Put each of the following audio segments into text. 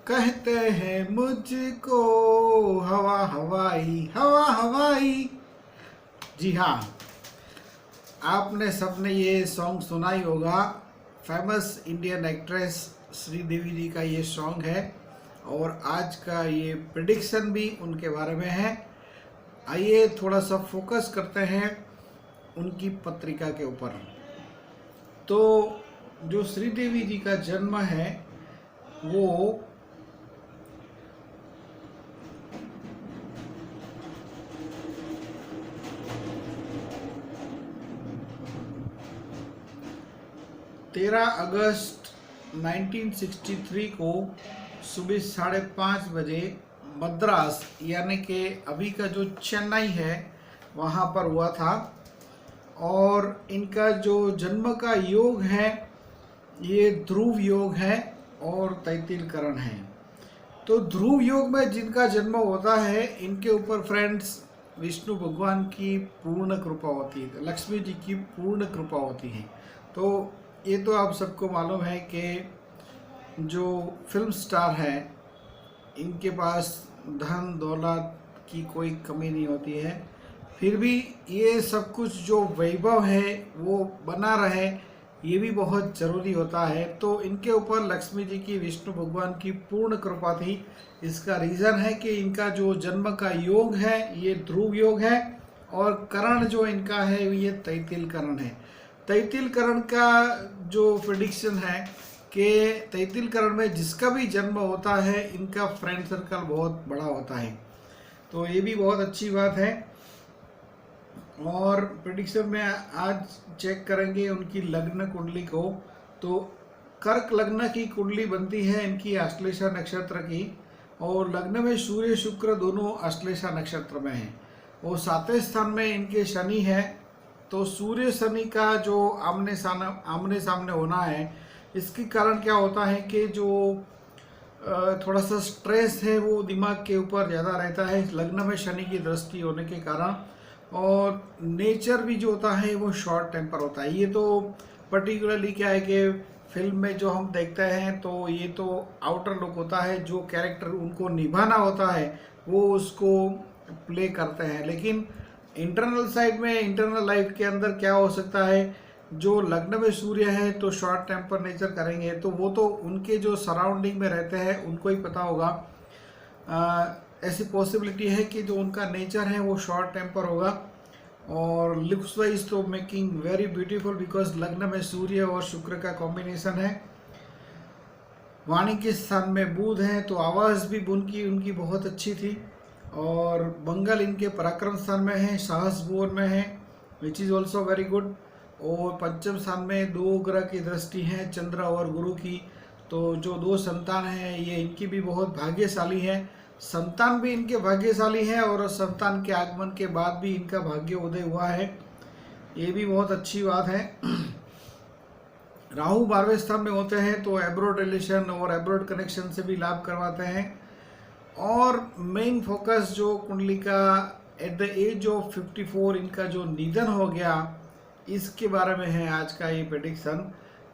कहते हैं मुझको हवा हवाई हवा हवाई। जी हाँ, आपने सबने ये सॉन्ग सुना ही होगा। फेमस इंडियन एक्ट्रेस श्रीदेवी जी का ये सॉन्ग है और आज का ये प्रिडिक्शन भी उनके बारे में है। आइए थोड़ा सा फोकस करते हैं उनकी पत्रिका के ऊपर। तो जो श्रीदेवी जी का जन्म है वो 13 अगस्त 1963 को सुबह 5:30 बजे मद्रास यानी कि अभी का जो चेन्नई है वहाँ पर हुआ था। और इनका जो जन्म का योग है ये ध्रुव योग है और तैतिल करण है। तो ध्रुव योग में जिनका जन्म होता है इनके ऊपर फ्रेंड्स विष्णु भगवान की पूर्ण कृपा होती है, लक्ष्मी जी की पूर्ण कृपा होती है। तो ये तो आप सबको मालूम है कि जो फिल्म स्टार हैं इनके पास धन दौलत की कोई कमी नहीं होती है, फिर भी ये सब कुछ जो वैभव है वो बना रहे ये भी बहुत ज़रूरी होता है। तो इनके ऊपर लक्ष्मी जी की विष्णु भगवान की पूर्ण कृपा थी। इसका रीज़न है कि इनका जो जन्म का योग है ये ध्रुव योग है और करण जो इनका है ये तैतिल करण है। तैतिल करण का जो प्रेडिक्शन है कि तैतिल करण में जिसका भी जन्म होता है इनका फ्रेंड सर्कल बहुत बड़ा होता है। तो ये भी बहुत अच्छी बात है। और प्रेडिक्शन में आज चेक करेंगे उनकी लग्न कुंडली को। तो कर्क लग्न की कुंडली बनती है इनकी आश्लेषा नक्षत्र की और लग्न में सूर्य शुक्र दोनों आश्लेषा नक्षत्र में हैं और 7वें स्थान में इनके शनि है। तो सूर्य शनि का जो आमने सामने होना है इसके कारण क्या होता है कि जो थोड़ा सा स्ट्रेस है वो दिमाग के ऊपर ज़्यादा रहता है लग्न में शनि की दृष्टि होने के कारण। और नेचर भी जो होता है वो शॉर्ट टेम्पर होता है। ये तो पर्टिकुलरली क्या है कि फिल्म में जो हम देखते हैं तो ये तो आउटर लुक होता है, जो कैरेक्टर उनको निभाना होता है वो उसको प्ले करते हैं। लेकिन इंटरनल साइड में इंटरनल लाइफ के अंदर क्या हो सकता है, जो लग्न में सूर्य है तो शॉर्ट टेम्पर नेचर करेंगे तो वो तो उनके जो सराउंडिंग में रहते हैं उनको ही पता होगा। ऐसी पॉसिबिलिटी है कि जो उनका नेचर है वो शॉर्ट टेम्पर होगा। और लुक्स वाइज तो मेकिंग वेरी ब्यूटीफुल बिकॉज लग्न में सूर्य और शुक्र का कॉम्बिनेशन है। वाणी के स्थान में बुध है तो आवाज़ भी उनकी बहुत अच्छी थी। और मंगल इनके पराक्रम स्थान में है, साहस भुवन में है which is also very good. और पंचम स्थान में 2 ग्रह की दृष्टि है, चंद्र और गुरु की। तो जो 2 संतान हैं ये इनकी भी बहुत भाग्यशाली है, संतान भी इनके भाग्यशाली है और संतान के आगमन के बाद भी इनका भाग्य उदय हुआ है, ये भी बहुत अच्छी बात है। राहु 12वें स्थान में होते हैं तो एब्रोड रिलेशन और एब्रोड कनेक्शन से भी लाभ करवाते हैं। और मेन फोकस जो कुंडली का एट द एज ऑफ 54 इनका जो निधन हो गया इसके बारे में है आज का ये प्रेडिक्शन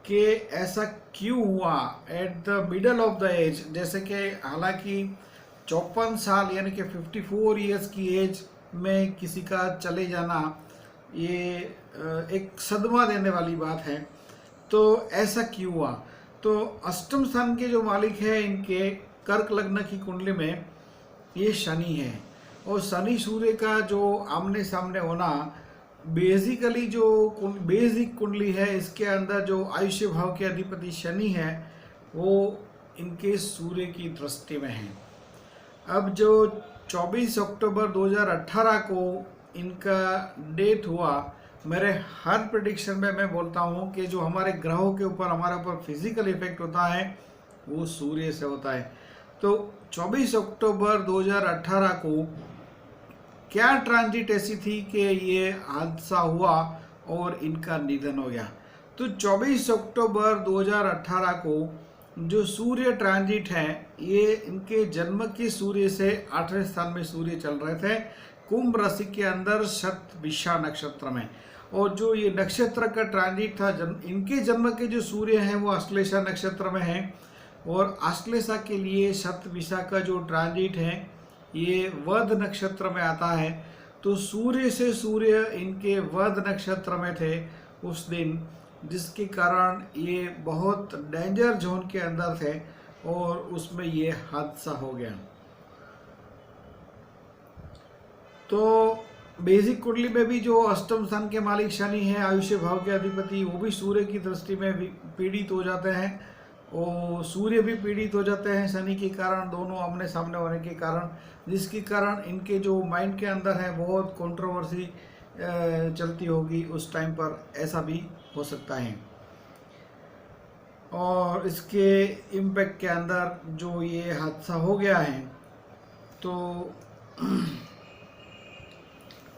कि ऐसा क्यों हुआ at the middle of the age. जैसे कि हालांकि 54 साल यानी कि 54 ईयर्स की एज में किसी का चले जाना ये एक सदमा देने वाली बात है। तो ऐसा क्यों हुआ, तो अष्टम स्थान के जो मालिक है इनके कर्क लग्न की कुंडली में ये शनि है और शनि सूर्य का जो आमने सामने होना बेसिकली जो बेसिक कुंडली है इसके अंदर जो आयुष्य भाव के अधिपति शनि है वो इनके सूर्य की दृष्टि में है। अब जो 24 अक्टूबर 2018 को इनका डेट हुआ, मेरे हर प्रेडिक्शन में मैं बोलता हूँ कि जो हमारे ग्रहों के ऊपर हमारे ऊपर फिजिकल इफेक्ट होता है वो सूर्य से होता है। तो 24 अक्टूबर 2018 को क्या ट्रांजिट ऐसी थी कि ये हादसा हुआ और इनका निधन हो गया। तो 24 अक्टूबर 2018 को जो सूर्य ट्रांजिट है ये इनके जन्म के सूर्य से 8वें स्थान में सूर्य चल रहे थे कुंभ राशि के अंदर शतभिषा नक्षत्र में। और जो ये नक्षत्र का ट्रांजिट था इनके जन्म के जो सूर्य हैं वो अश्लेषा नक्षत्र में है। और आश्लेषा के लिए शतभिषा का जो ट्रांजिट है ये वध नक्षत्र में आता है। तो सूर्य इनके वध नक्षत्र में थे उस दिन, जिसके कारण ये बहुत डेंजर जोन के अंदर थे और उसमें ये हादसा हो गया। तो बेसिक कुंडली में भी जो अष्टम स्थान के मालिक शनि है, आयुष्य भाव के अधिपति, वो भी सूर्य की दृष्टि में पीड़ित हो जाते हैं और सूर्य भी पीड़ित हो जाते हैं शनि के कारण, दोनों आमने सामने होने के कारण, जिसके कारण इनके जो माइंड के अंदर है बहुत कंट्रोवर्सी चलती होगी उस टाइम पर, ऐसा भी हो सकता है। और इसके इम्पैक्ट के अंदर जो ये हादसा हो गया है, तो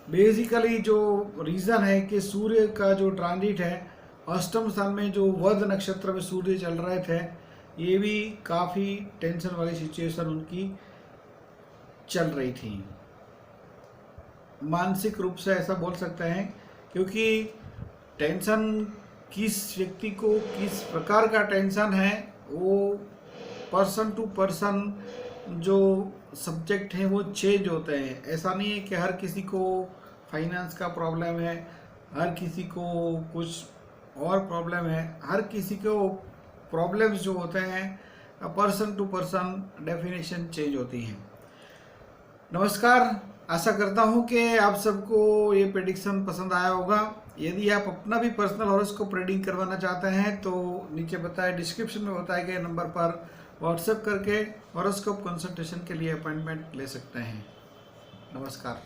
बेसिकली जो रीज़न है कि सूर्य का जो ट्रांजिट है अष्टम स्थान में, जो वध नक्षत्र में सूर्य चल रहे थे, ये भी काफ़ी टेंशन वाली सिचुएशन उनकी चल रही थी, मानसिक रूप से ऐसा बोल सकते हैं। क्योंकि टेंशन किस व्यक्ति को किस प्रकार का टेंशन है वो पर्सन टू पर्सन जो सब्जेक्ट हैं वो चेंज होते हैं। ऐसा नहीं है कि हर किसी को फाइनेंस का प्रॉब्लम है, हर किसी को कुछ और प्रॉब्लम है, हर किसी को प्रॉब्लम्स जो होते हैं person to person definition change होती है। नमस्कार, आशा करता हूँ कि आप सबको ये प्रेडिक्शन पसंद आया होगा। यदि आप अपना भी पर्सनल हॉरोस्कोप रीडिंग करवाना चाहते हैं तो नीचे बताए डिस्क्रिप्शन में बताए गए नंबर पर व्हाट्सएप करके हॉरोस्कोप कंसल्टेशन के लिए अपॉइंटमेंट ले सकते हैं। नमस्कार।